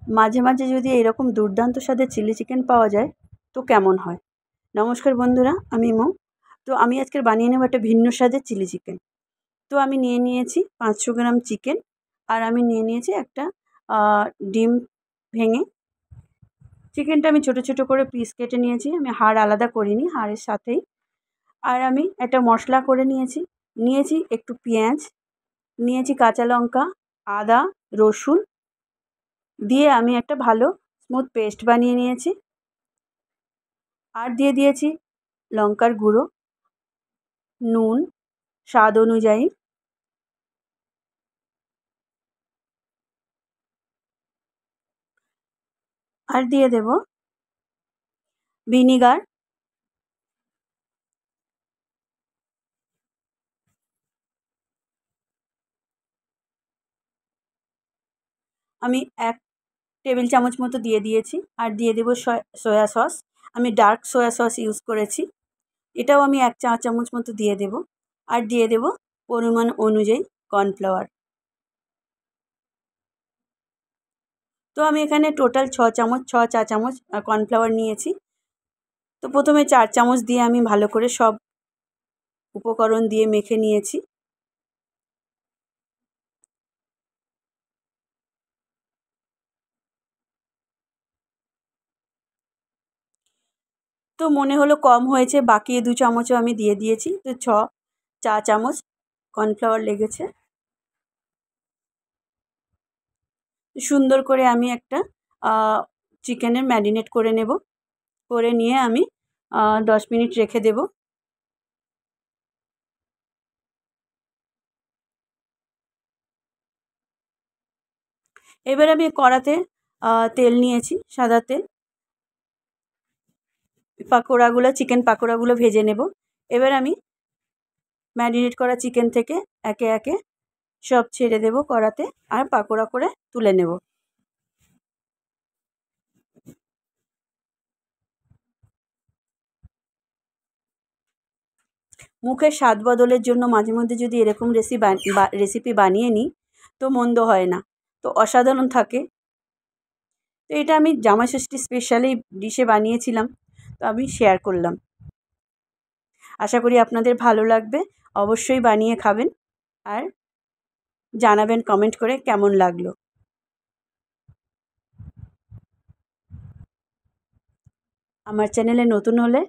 মাঝে মাঝে যদি এরকম দুর্দান্ত স্বাদের চিলি চিকেন পাওয়া যায় তো কেমন হয়। নমস্কার বন্ধুরা, আমি মৌ। তো আমি আজকে বানিয়ে নেব একটা ভিন্ন স্বাদের চিলি চিকেন। তো আমি নিয়ে নিয়েছি 500 গ্রাম চিকেন, আর আমি নিয়ে নিয়েছি একটা ডিম ভেঙে। চিকেনটা আমি ছোটো ছোটো করে পিস কেটে নিয়েছি, আমি হাড় আলাদা করিনি, হাড়ের সাথেই। আর আমি একটা মশলা করে নিয়েছি, নিয়েছি একটু পেঁয়াজ, নিয়েছি কাঁচা লঙ্কা, আদা, রসুন দিয়ে আমি একটা ভালো স্মুথ পেস্ট বানিয়ে নিয়েছি। আর দিয়ে দিয়েছি লঙ্কার গুঁড়ো, নুন স্বাদ অনুযায়ী, আর দিয়ে দেব ভিনিগার। আমি 1 টেবিল চামচ মতো দিয়ে দিয়েছি। আর দিয়ে দেব সয়া সস। আমি ডার্ক সয়া সস ইউজ করেছি, এটাও আমি 1 চা চামচ মতো দিয়ে দেব। আর দিয়ে দেব পরিমাণ অনুযায়ী কর্নফ্লাওয়ার। তো আমি এখানে টোটাল 6 চা চামচ কর্নফ্লাওয়ার নিয়েছি। তো প্রথমে 4 চামচ দিয়ে আমি ভালো করে সব উপকরণ দিয়ে মেখে নিয়েছি। তো মনে হলো কম হয়েছে, বাকি 2 চামচও আমি দিয়ে দিয়েছি। তো 6 চা চামচ কর্নফ্লাওয়ার লেগেছে। সুন্দর করে আমি একটা চিকেনের ম্যারিনেট করে নেব, করে নিয়ে আমি 10 মিনিট রেখে দেব। এবার আমি কড়াতে তেল নিয়েছি, সাদা তেল। চিকেন পাকোড়াগুলো ভেজে নেব। এবার আমি ম্যারিনেট করা চিকেন থেকে একে একে সব ছেড়ে দেব কড়াতে, আর পাকোড়া করে তুলে নেব। মুখের স্বাদ বদলের জন্য মাঝে মধ্যে যদি এরকম রেসিপি বানিয়ে নিই তো মন্দ হয় না, তো অসাধারণ থাকে। তো এটা আমি জামাই ষষ্ঠী স্পেশালি ডিশে বানিয়েছিলাম, তো আমি শেয়ার করলাম। আশা করি আপনাদের ভালো লাগবে। অবশ্যই বানিয়ে খাবেন, আর জানাবেন কমেন্ট করে কেমন লাগলো। আমার চ্যানেলে নতুন হলে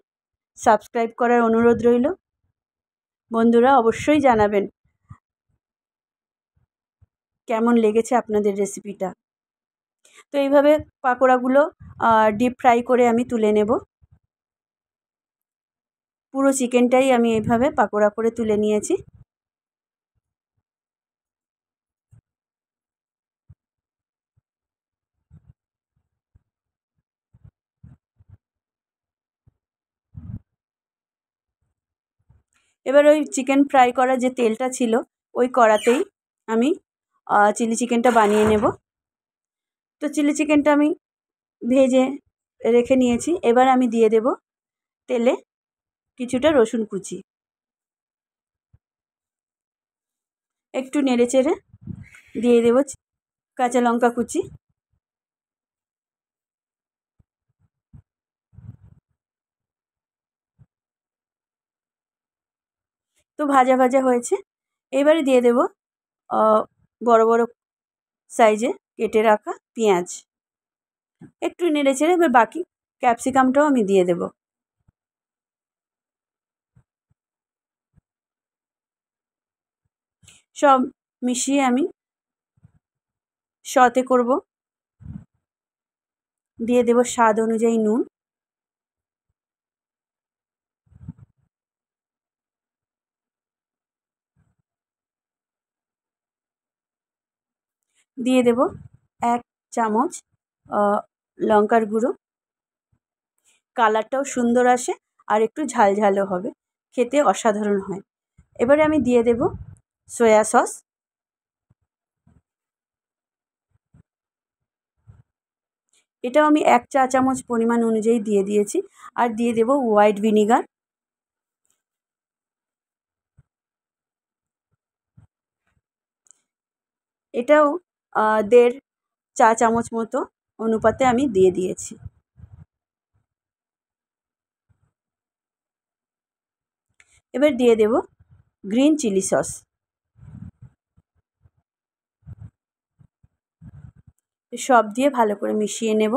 সাবস্ক্রাইব করার অনুরোধ রইল। বন্ধুরা অবশ্যই জানাবেন কেমন লেগেছে আপনাদের রেসিপিটা। তো এইভাবে পাকোড়াগুলো ডিপ ফ্রাই করে আমি তুলে নেব। পুরো চিকেনটাই আমি এইভাবে পাকোড়া করে তুলে নিয়েছি। এবার ওই চিকেন ফ্রাই করা যে তেলটা ছিল ওই কড়াতেই আমি চিলি চিকেনটা বানিয়ে নেব। তো চিলি চিকেনটা আমি ভেজে রেখে নিয়েছি। এবার আমি দিয়ে দেব তেলে কিছুটা রসুন কুচি, একটু নেড়েচেড়ে দিয়ে দেব কাঁচা লঙ্কা কুচি। তো ভাজা ভাজা হয়েছে। এবারে দিয়ে দেব বড় বড় সাইজে কেটে রাখা পেঁয়াজ। একটু নেড়েচেড়ে এবার বাকি ক্যাপসিকামটাও আমি দিয়ে দেব। সব মিশিয়ে আমি সতে করব। দিয়ে দেব স্বাদ অনুযায়ী নুন, দিয়ে দেব 1 চামচ লঙ্কার গুঁড়ো। কালারটাও সুন্দর আসে, আর একটু ঝালঝালও হবে, খেতে অসাধারণ হয়। এবারে আমি দিয়ে দেব সয়া সস। এটাও আমি 1 চা চামচ পরিমাণ অনুযায়ী দিয়ে দিয়েছি। আর দিয়ে দেব হোয়াইট ভিনিগার। এটাও 1.5 চা চামচ মতো অনুপাতে আমি দিয়ে দিয়েছি। এবার দিয়ে দেব গ্রিন চিলি সস। সব দিয়ে ভালো করে মিশিয়ে নেব।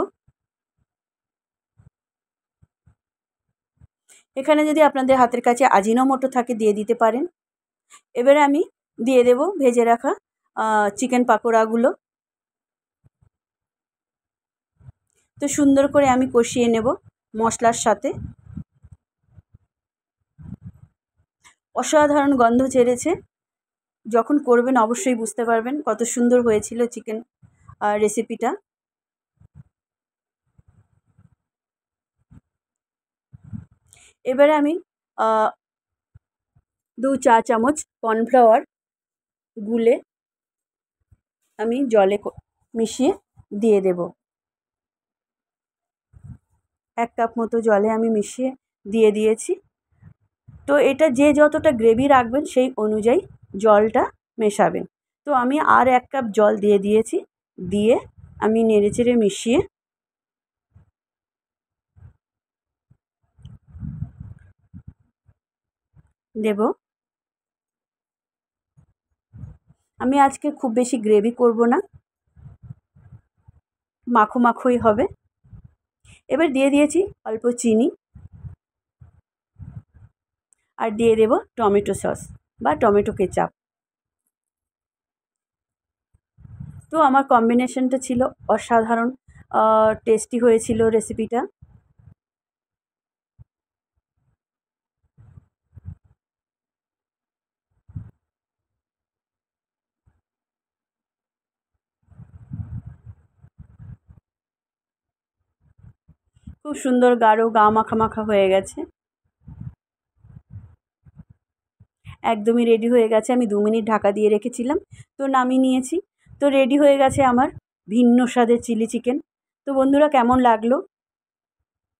এখানে যদি আপনাদের হাতের কাছে আজিনোমোটো থাকে দিয়ে দিতে পারেন। এবারে আমি দিয়ে দেব ভেজে রাখা চিকেন পাকোড়াগুলো। তো সুন্দর করে আমি কষিয়ে নেব মশলার সাথে। অসাধারণ গন্ধ ছেড়েছে। যখন করবেন অবশ্যই বুঝতে পারবেন কত সুন্দর হয়েছিল চিকেন রেসিপিটা। এবারে আমি 2 চা চামচ কর্নফ্লাওয়ার গুলে আমি জলে মিশিয়ে দিয়ে দেব। 1 কাপ মতো জলে আমি মিশিয়ে দিয়ে দিয়েছি। তো এটা যে যতটা গ্রেভি রাখবেন সেই অনুযায়ী জলটা মেশাবেন। তো আমি আর 1 কাপ জল দিয়ে দিয়েছি। দিয়ে আমি নেড়েচেড়ে মিশিয়ে দেব। আমি আজকে খুব বেশি গ্রেভি করব না, মাখো মাখোই হবে। এবার দিয়ে দিয়েছি অল্প চিনি আর দিয়ে দেব টমেটো সস বা টমেটো কেচাপ। তো আমার কম্বিনেশনটা ছিল অসাধারণ টেস্টি হয়েছিল রেসিপিটা। খুব সুন্দর গাঢ় গা মাখা মাখা হয়ে গেছে। একদমই রেডি হয়ে গেছে। আমি 2 মিনিট ঢাকা দিয়ে রেখেছিলাম, তো নামিয়ে নিয়েছি। তো রেডি হয়ে গেছে আমার ভিন্ন স্বাদের চিলি চিকেন। তো বন্ধুরা কেমন লাগলো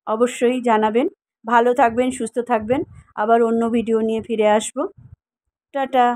অবশ্যই জানাবেন। ভালো থাকবেন, সুস্থ থাকবেন। আবার অন্য ভিডিও নিয়ে ফিরে আসবো। টাটা।